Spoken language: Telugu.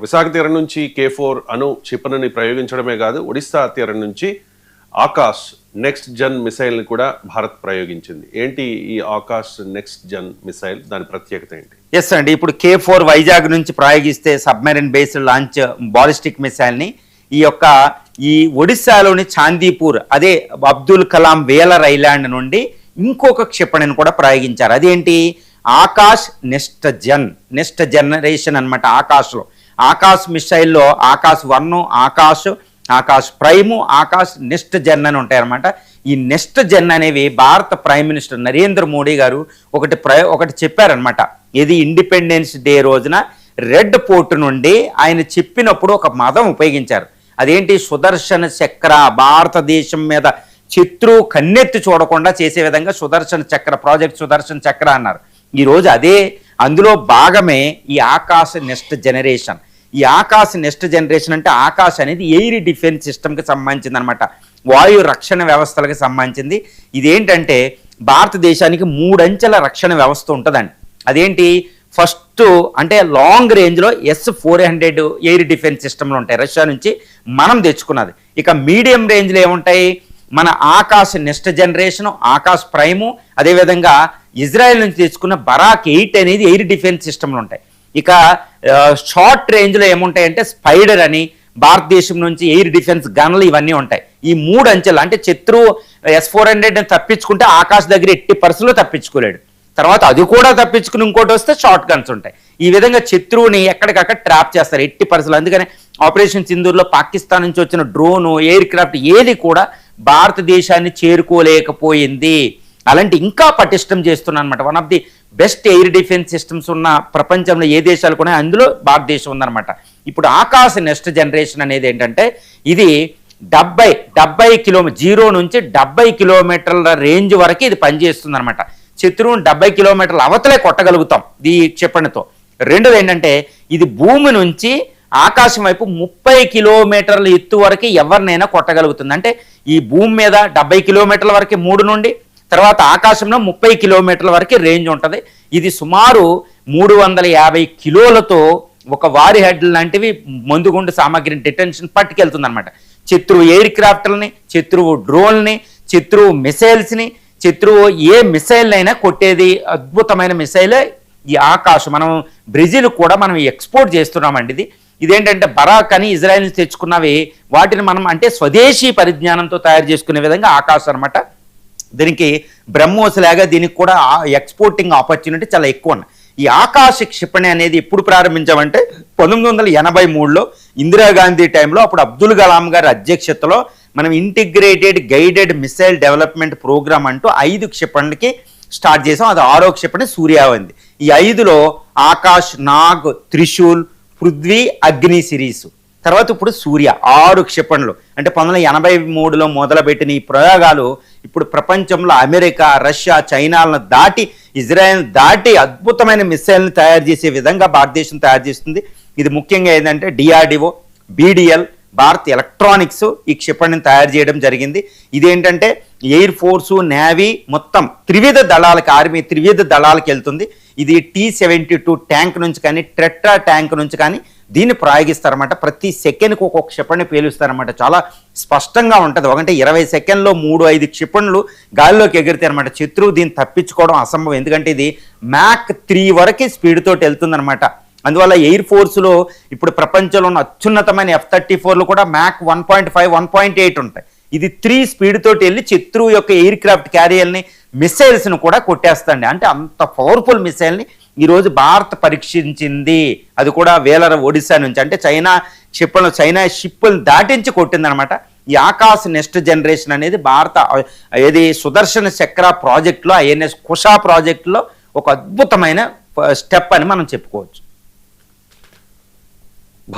విశాఖ తీరం నుంచి K4 అణు క్షిపణిని ప్రయోగించడమే కాదు, ఒడిశా తీరం నుంచి ఆకాశ్ నెక్స్ట్ జన్ మిసైల్ని కూడా భారత్ ప్రయోగించింది. ఏంటి ఈ ఆకాశ్ నెక్స్ట్ జన్ మిసైల్, దాని ప్రత్యేకత ఏంటి? ఎస్ అండి, ఇప్పుడు K4 వైజాగ్ నుంచి ప్రయోగిస్తే సబ్మెరైన్ బేస్డ్ లాంచ్ బాలిస్టిక్ మిసైల్ని ఈ ఒడిశాలోని చాందీపూర్, అదే అబ్దుల్ కలాం వేలర్ ఐలాండ్ నుండి ఇంకొక క్షిపణిని కూడా ప్రయోగించారు. అదేంటి? ఆకాశ్ నెక్స్ట్ జనరేషన్ అనమాట. ఆకాశ్ మిసైల్లో Akash 1, Akash prime, Akash next gen అని ఉంటాయి అనమాట. ఈ నెక్స్ట్ జెన్ అనేవి భారత ప్రైమ్ మినిస్టర్ నరేంద్ర మోడీ గారు ఒకటి చెప్పారనమాట. ఇది ఇండిపెండెన్స్ డే రోజున రెడ్ పోర్ట్ నుండి ఆయన చెప్పినప్పుడు ఒక పదం ఉపయోగించారు. అదేంటి? సుదర్శన చక్ర. భారతదేశం మీద శత్రువు కన్నెత్తి చూడకుండా చేసే విధంగా ప్రాజెక్ట్ సుదర్శన చక్ర అన్నారు. ఈరోజు అందులో భాగమే ఈ ఆకాశ్ నెక్స్ట్ జనరేషన్. ఈ ఆకాశ్ నెక్స్ట్ జనరేషన్ అంటే ఆకాశ్ అనేది ఎయిర్ డిఫెన్స్ సిస్టమ్కి సంబంధించింది అనమాట, వాయు రక్షణ వ్యవస్థలకు సంబంధించింది. ఇదేంటంటే భారతదేశానికి 3 అంచెల రక్షణ వ్యవస్థ ఉంటుందండి. అదేంటి? ఫస్ట్ అంటే లాంగ్ రేంజ్లో S-400 ఎయిర్ డిఫెన్స్ సిస్టమ్లు ఉంటాయి, రష్యా నుంచి మనం తెచ్చుకున్నది. ఇక మీడియం రేంజ్లో ఏముంటాయి? మన Akash next generation, Akash Prime, అదేవిధంగా ఇజ్రాయెల్ నుంచి తెచ్చుకున్న బరాక్ 8 అనేది ఎయిర్ డిఫెన్స్ సిస్టమ్లు ఉంటాయి. ఇక షార్ట్ రేంజ్లో ఏముంటాయంటే స్పైడర్ అని, భారతదేశం నుంచి ఎయిర్ డిఫెన్స్ గన్లు, ఇవన్నీ ఉంటాయి. ఈ 3 అంచెలు అంటే శత్రువు S-400 తప్పించుకుంటే ఆకాశ్ దగ్గర 80% తప్పించుకోలేడు. తర్వాత అది కూడా తప్పించుకుని ఇంకోటి వస్తే షార్ట్ గన్స్ ఉంటాయి. ఈ విధంగా శత్రువుని ఎక్కడికక్కడ ట్రాప్ చేస్తారు 80%. అందుకని ఆపరేషన్ సింధూర్లో పాకిస్తాన్ నుంచి వచ్చిన డ్రోను, ఎయిర్ క్రాఫ్ట్ ఏది కూడా భారతదేశాన్ని చేరుకోలేకపోయింది. అలాంటి ఇంకా పటిష్టం చేస్తున్నాను అనమాట. One of the best air defence systems ఉన్న ప్రపంచంలో ఏ దేశాలు కూడా అందులో భారతదేశం ఉందన్నమాట. ఇప్పుడు ఆకాశ్ నెక్స్ట్ జనరేషన్ అనేది ఏంటంటే ఇది 70 కిలోమీటర్ 0 నుంచి 70 కిలోమీటర్ల రేంజ్ వరకు ఇది పనిచేస్తుంది అనమాట. శత్రువుని 70 కిలోమీటర్ల అవతలే కొట్టగలుగుతాం ఈ క్షిపణితో. రెండోది ఏంటంటే ఇది భూమి నుంచి ఆకాశం వైపు 30 కిలోమీటర్ల ఎత్తు వరకు ఎవరినైనా కొట్టగలుగుతుంది. అంటే ఈ భూమి మీద 70 కిలోమీటర్ల వరకు 3 నుండి, తర్వాత ఆకాశంలో 30 కిలోమీటర్ల వరకు రేంజ్ ఉంటుంది. ఇది సుమారు 350 కిలోలతో ఒక వారి హెడ్ లాంటివి మందుగుండు సామాగ్రిని డిటెన్షన్ పట్టుకెళ్తుంది అనమాట. శత్రువు ఎయిర్ క్రాఫ్ట్లని, శత్రువు డ్రోన్ని, శత్రువు మిసైల్స్ని, శత్రువు ఏ మిసైల్ అయినా కొట్టేది అద్భుతమైన మిసైలే ఈ ఆకాశ్. మనం బ్రెజిల్ కూడా మనం ఎక్స్పోర్ట్ చేస్తున్నామండి. ఇదేంటంటే బరాక్ అని ఇజ్రాయెల్ నుంచి తెచ్చుకున్నవి, వాటిని మనం అంటే స్వదేశీ పరిజ్ఞానంతో తయారు చేసుకునే విధంగా ఆకాశ్ అనమాట. దీనికి బ్రహ్మోస్ లాగా దీనికి కూడా ఎక్స్పోర్టింగ్ ఆపర్చునిటీ చాలా ఎక్కువ ఉన్నాయి. ఈ ఆకాశ క్షిపణి అనేది ఎప్పుడు ప్రారంభించామంటే 1983లో ఇందిరాగాంధీ టైంలో, అప్పుడు అబ్దుల్ కలాం గారి అధ్యక్షతలో మనం integrated guided missile development programme అంటూ 5 క్షిపణులకి స్టార్ట్ చేసాం. అది 6వ క్షిపణి సూర్యావంది. ఈ 5లో ఆకాశ్, నాగ్, త్రిశూల్, పృథ్వీ, అగ్ని సిరీస్, తర్వాత ఇప్పుడు సూర్య, 6 క్షిపణులు. అంటే 1983లో మొదలుపెట్టిన ఈ ప్రయోగాలు ఇప్పుడు ప్రపంచంలో అమెరికా, రష్యా, చైనాలను దాటి, ఇజ్రాయెల్ దాటి అద్భుతమైన మిసైల్ని తయారు చేసే విధంగా భారతదేశం తయారు చేస్తుంది. ఇది ముఖ్యంగా ఏంటంటే DRDO, BDL, భారత్ ఎలక్ట్రానిక్స్ ఈ క్షిపణిని తయారు చేయడం జరిగింది. ఇదేంటంటే ఎయిర్ ఫోర్సు, నేవీ మొత్తం త్రివిధ దళాలకు, ఆర్మీ త్రివిధ దళాలకు వెళ్తుంది. ఇది T-72 ట్యాంక్ నుంచి కానీ, ట్రెట్రా ట్యాంక్ నుంచి కానీ దీన్ని ప్రయోగిస్తారన్నమాట. ప్రతి సెకండ్కి ఒక్కొక్క క్షిపణి పేలుస్తారన్నమాట. చాలా స్పష్టంగా ఉంటుంది. ఒకటి 20 సెకండ్లో 3-5 క్షిపణులు గాలిలోకి ఎగురుతాయి అనమాట. శత్రువు దీన్ని తప్పించుకోవడం అసంభవం, ఎందుకంటే ఇది మ్యాక్ 3 వరకు స్పీడ్ తోటి వెళ్తుందనమాట. అందువల్ల ఎయిర్ ఫోర్స్లో ఇప్పుడు ప్రపంచంలో ఉన్న అత్యున్నతమైన F-34లు కూడా మ్యాక్ 1.5, 1.8 ఉంటాయి. ఇది 3 స్పీడ్ తోటి వెళ్ళి శత్రువు యొక్క ఎయిర్ క్రాఫ్ట్ క్యారియర్ని, మిసైల్స్ను కూడా కొట్టేస్తండి. అంటే అంత పవర్ఫుల్ మిసైల్ని ఈరోజు భారత్ పరీక్షించింది. అది కూడా వేలర ఒడిశా నుంచి, అంటే చైనా షిప్పులు దాటించి కొట్టిందనమాట. ఈ ఆకాశ్ నెక్స్ట్ జనరేషన్ అనేది ఏది సుదర్శన చక్ర ప్రాజెక్టులో, INS కుషా ప్రాజెక్టులో ఒక అద్భుతమైన స్టెప్ అని మనం చెప్పుకోవచ్చు.